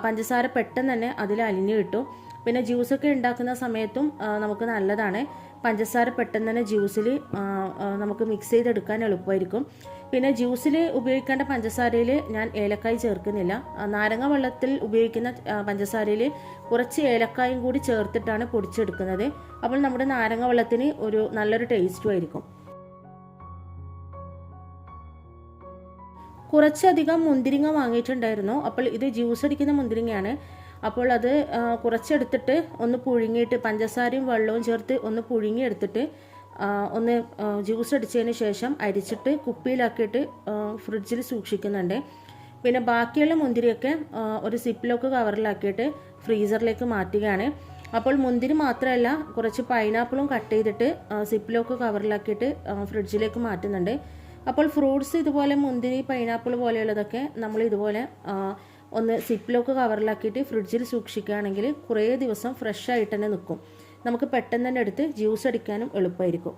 Speaker 1: പഞ്ചസാര പെട്ടെന്ന് തന്നെ അതിൽ അലിഞ്ഞു കിട്ടും. പിന്നെ ജ്യൂസൊക്കെ ഉണ്ടാക്കുന്ന സമയത്തും നമുക്ക് നല്ലതാണ്. പഞ്ചസാര പെട്ടെന്ന് തന്നെ ജ്യൂസിൽ നമുക്ക് മിക്സ് ചെയ്തെടുക്കാൻ എളുപ്പമായിരിക്കും. പിന്നെ ജ്യൂസിൽ ഉപയോഗിക്കേണ്ട പഞ്ചസാരയിൽ ഞാൻ ഏലക്കായ് ചേർക്കുന്നില്ല. നാരങ്ങ വെള്ളത്തിൽ ഉപയോഗിക്കുന്ന പഞ്ചസാരയിൽ കുറച്ച് ഏലക്കായും കൂടി ചേർത്തിട്ടാണ് പൊടിച്ചെടുക്കുന്നത്. അപ്പോൾ നമ്മുടെ നാരങ്ങ വെള്ളത്തിന് ഒരു നല്ലൊരു ടേസ്റ്റും ആയിരിക്കും. കുറച്ചധികം മുന്തിരിങ്ങ വാങ്ങിയിട്ടുണ്ടായിരുന്നു. അപ്പോൾ ഇത് ജ്യൂസ് അടിക്കുന്ന മുന്തിരിങ്ങയാണ്. അപ്പോൾ അത് കുറച്ചെടുത്തിട്ട് ഒന്ന് പുഴുങ്ങിയിട്ട് പഞ്ചസാരയും വെള്ളവും ചേർത്ത് ഒന്ന് പുഴുങ്ങിയെടുത്തിട്ട് ഒന്ന് ജ്യൂസ് അടിച്ചതിന് ശേഷം അരിച്ചിട്ട് കുപ്പിയിലാക്കിയിട്ട് ഫ്രിഡ്ജിൽ സൂക്ഷിക്കുന്നുണ്ട്. പിന്നെ ബാക്കിയുള്ള മുന്തിരിയൊക്കെ ഒരു സിപ്ലോക്ക് കവറിലാക്കിയിട്ട് ഫ്രീസറിലേക്ക് മാറ്റുകയാണ്. അപ്പോൾ മുന്തിരി മാത്രമല്ല, കുറച്ച് പൈനാപ്പിളും കട്ട് ചെയ്തിട്ട് സിപ്ലോക്ക് കവറിലാക്കിയിട്ട് ഫ്രിഡ്ജിലേക്ക് മാറ്റുന്നുണ്ട്. അപ്പോൾ ഫ്രൂട്ട്സ് ഇതുപോലെ മുന്തിരി, പൈനാപ്പിൾ പോലെയുള്ളതൊക്കെ നമ്മൾ ഇതുപോലെ ഒന്ന് സിപ്പ് ലോക്ക് കവറിലാക്കിയിട്ട് ഫ്രിഡ്ജിൽ സൂക്ഷിക്കുകയാണെങ്കിൽ കുറേ ദിവസം ഫ്രഷ് ആയിട്ട് തന്നെ നിൽക്കും. നമുക്ക് പെട്ടെന്ന് തന്നെ എടുത്ത് ജ്യൂസ് അടിക്കാനും എളുപ്പമായിരിക്കും.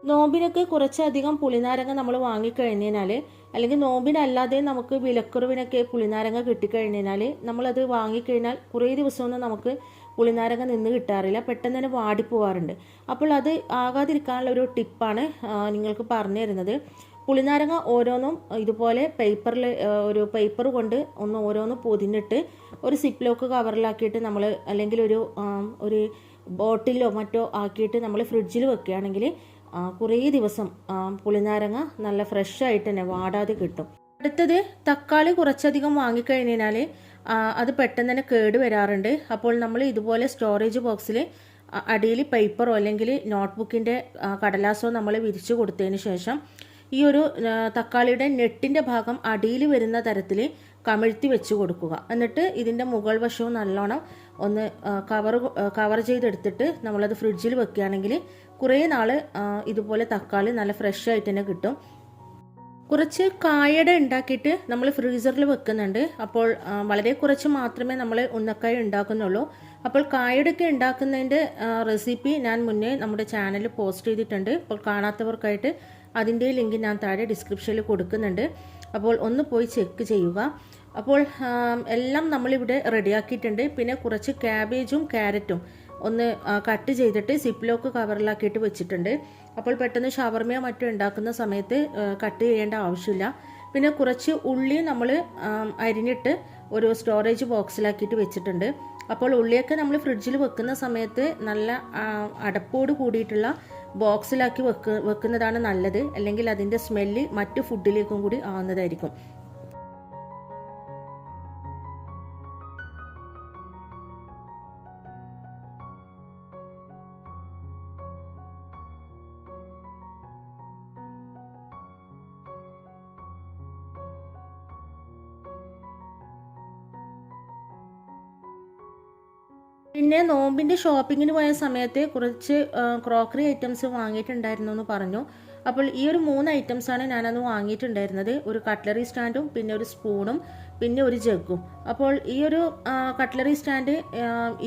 Speaker 1: നോമ്പിനൊക്കെ കുറച്ചധികം പുളിനാരങ്ങ നമ്മൾ വാങ്ങിക്കഴിഞ്ഞാൽ, അല്ലെങ്കിൽ നോമ്പിനല്ലാതെ നമുക്ക് വിലക്കുറവിനൊക്കെ പുളിനാരങ്ങ കിട്ടിക്കഴിഞ്ഞാൽ നമ്മളത് വാങ്ങിക്കഴിഞ്ഞാൽ കുറേ ദിവസമൊന്നും നമുക്ക് പുളിനാരങ്ങ നിന്ന് കിട്ടാറില്ല, പെട്ടെന്ന് തന്നെ വാടിപ്പോവാറുണ്ട്. അപ്പോൾ അത് ആകാതിരിക്കാനുള്ള ഒരു ടിപ്പാണ് നിങ്ങൾക്ക് പറഞ്ഞു തരുന്നത്. പുളിനാരങ്ങ ഓരോന്നും ഇതുപോലെ പേപ്പറിൽ ഒരു പേപ്പർ കൊണ്ട് ഓരോന്ന് പൊതിഞ്ഞിട്ട് ഒരു സിപ്പ് ലോക്ക് കവറിലാക്കിയിട്ട് നമ്മൾ, അല്ലെങ്കിൽ ഒരു ബോട്ടിലോ മറ്റോ ആക്കിയിട്ട് നമ്മൾ ഫ്രിഡ്ജിൽ വെക്കുകയാണെങ്കിൽ കുറേ ദിവസം പുളിനാരങ്ങ നല്ല ഫ്രഷ് ആയിട്ട് തന്നെ വാടാതെ കിട്ടും. അടുത്തത് തക്കാളി കുറച്ചധികം വാങ്ങിക്കഴിഞ്ഞാൽ അത് പെട്ടെന്ന് തന്നെ കേട് വരാറുണ്ട്. അപ്പോൾ നമ്മൾ ഇതുപോലെ സ്റ്റോറേജ് ബോക്സിൽ അടിയിൽ പേപ്പറോ അല്ലെങ്കിൽ നോട്ട്ബുക്കിൻ്റെ കടലാസോ നമ്മൾ വിരിച്ചു കൊടുത്തതിന് ശേഷം ഈ ഒരു തക്കാളിയുടെ നെട്ടിൻ്റെ ഭാഗം അടിയിൽ വരുന്ന തരത്തിൽ കമിഴ്ത്തി വെച്ച് കൊടുക്കുക. എന്നിട്ട് ഇതിൻ്റെ മുകൾ വശവും നല്ലോണം ഒന്ന് കവർ ചെയ്തെടുത്തിട്ട് നമ്മളത് ഫ്രിഡ്ജിൽ വെക്കുകയാണെങ്കിൽ കുറേ നാൾ ഇതുപോലെ തക്കാളി നല്ല ഫ്രഷ് ആയിട്ട് തന്നെ കിട്ടും. കുറച്ച് കായട ഉണ്ടാക്കിയിട്ട് നമ്മൾ ഫ്രീസറിൽ വെക്കുന്നുണ്ട്. അപ്പോൾ വളരെ കുറച്ച് മാത്രമേ നമ്മൾ ഉന്നക്കായ ഉണ്ടാക്കുന്നുള്ളൂ. അപ്പോൾ കായടൊക്കെ ഉണ്ടാക്കുന്നതിൻ്റെ റെസിപ്പി ഞാൻ മുന്നേ നമ്മുടെ ചാനലിൽ പോസ്റ്റ് ചെയ്തിട്ടുണ്ട്. അപ്പോൾ കാണാത്തവർക്കായിട്ട് അതിൻ്റെ ലിങ്ക് ഞാൻ താഴെ ഡിസ്ക്രിപ്ഷനിൽ കൊടുക്കുന്നുണ്ട്. അപ്പോൾ ഒന്ന് പോയി ചെക്ക് ചെയ്യുക. അപ്പോൾ എല്ലാം നമ്മളിവിടെ റെഡിയാക്കിയിട്ടുണ്ട്. പിന്നെ കുറച്ച് ക്യാബേജും ക്യാരറ്റും ഒന്ന് കട്ട് ചെയ്തിട്ട് സിപ്പ് ലോക്ക് കവറിലാക്കിയിട്ട് വെച്ചിട്ടുണ്ട്. അപ്പോൾ പെട്ടെന്ന് ഷവർമയോ മറ്റോ ഉണ്ടാക്കുന്ന സമയത്ത് കട്ട് ചെയ്യേണ്ട ആവശ്യമില്ല. പിന്നെ കുറച്ച് ഉള്ളി നമ്മൾ അരിഞ്ഞിട്ട് ഒരു സ്റ്റോറേജ് ബോക്സിലാക്കിയിട്ട് വെച്ചിട്ടുണ്ട്. അപ്പോൾ ഉള്ളിയൊക്കെ നമ്മൾ ഫ്രിഡ്ജിൽ വെക്കുന്ന സമയത്ത് നല്ല അടപ്പോട് കൂടിയിട്ടുള്ള ബോക്സിലാക്കി വെക്കുന്നതാണ് നല്ലത്. അല്ലെങ്കിൽ അതിൻ്റെ സ്മെല്ല് മറ്റു ഫുഡിലേക്കും കൂടി ആവുന്നതായിരിക്കും. പിന്നെ നോമ്പിൻ്റെ ഷോപ്പിങ്ങിന് പോയ സമയത്ത് കുറച്ച് ക്രോക്കറി ഐറ്റംസ് വാങ്ങിയിട്ടുണ്ടായിരുന്നു എന്ന് പറഞ്ഞു. അപ്പോൾ ഈ ഒരു 3 ഐറ്റംസാണ് ഞാനന്ന് വാങ്ങിയിട്ടുണ്ടായിരുന്നത്. ഒരു കട്ട്ലറി സ്റ്റാൻഡും പിന്നെ ഒരു സ്പൂണും പിന്നെ ഒരു ജഗ്ഗും. അപ്പോൾ ഈ ഒരു കട്ട്ലറി സ്റ്റാൻഡ്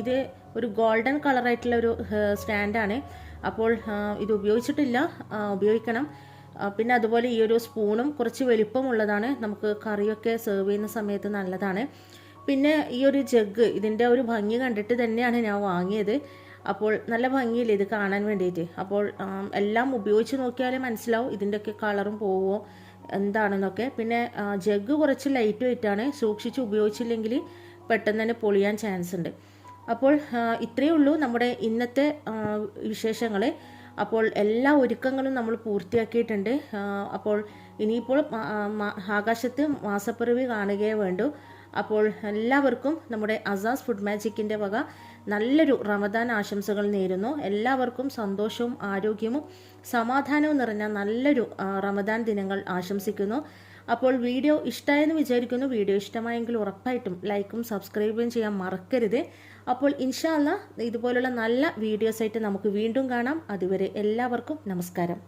Speaker 1: ഇത് ഒരു ഗോൾഡൻ കളറായിട്ടുള്ള ഒരു സ്റ്റാൻഡാണ്. അപ്പോൾ ഇത് ഉപയോഗിച്ചിട്ടില്ല, ഉപയോഗിക്കണം. പിന്നെ അതുപോലെ ഈ ഒരു സ്പൂണും കുറച്ച് വലിപ്പമുള്ളതാണ്, നമുക്ക് കറിയൊക്കെ സെർവ് ചെയ്യുന്ന സമയത്ത് നല്ലതാണ്. പിന്നെ ഈ ഒരു ജഗ്, ഇതിൻ്റെ ഒരു ഭംഗി കണ്ടിട്ട് തന്നെയാണ് ഞാൻ വാങ്ങിയത്. അപ്പോൾ നല്ല ഭംഗിയില്ലേ ഇത് കാണാൻ വേണ്ടിയിട്ട്. അപ്പോൾ എല്ലാം ഉപയോഗിച്ച് നോക്കിയാലേ മനസ്സിലാവും ഇതിൻ്റെയൊക്കെ കളറും പോവോ എന്താണെന്നൊക്കെ. പിന്നെ ജഗ് കുറച്ച് ലൈറ്റ് വെയിറ്റാണ്, സൂക്ഷിച്ച് ഉപയോഗിച്ചില്ലെങ്കിൽ പെട്ടെന്ന് തന്നെ പൊളിയാൻ ചാൻസ് ഉണ്ട്. അപ്പോൾ ഇത്രയേ ഉള്ളൂ നമ്മുടെ ഇന്നത്തെ വിശേഷങ്ങൾ. അപ്പോൾ എല്ലാ ഒരുക്കങ്ങളും നമ്മൾ പൂർത്തിയാക്കിയിട്ടുണ്ട്. അപ്പോൾ ഇനിയിപ്പോൾ ആകാശത്ത് മാസപ്പിറവി കാണുകയേ വേണ്ടൂ. അപ്പോൾ എല്ലാവർക്കും നമ്മുടെ അസാസ് ഫുഡ് മാജിക്കിൻ്റെ വക നല്ലൊരു റമദാൻ ആശംസകൾ നേരുന്നു. എല്ലാവർക്കും സന്തോഷവും ആരോഗ്യവും സമാധാനവും നിറഞ്ഞ നല്ലൊരു റമദാൻ ദിനങ്ങൾ ആശംസിക്കുന്നു. അപ്പോൾ വീഡിയോ ഇഷ്ടമായെന്ന് വിചാരിക്കുന്നു. വീഡിയോ ഇഷ്ടമായെങ്കിൽ ഉറപ്പായിട്ടും ലൈക്കും സബ്സ്ക്രൈബും ചെയ്യാൻ മറക്കരുത്. അപ്പോൾ ഇൻഷാ അല്ലാഹ് ഇതുപോലുള്ള നല്ല വീഡിയോസായിട്ട് നമുക്ക് വീണ്ടും കാണാം. അതുവരെ എല്ലാവർക്കും നമസ്കാരം.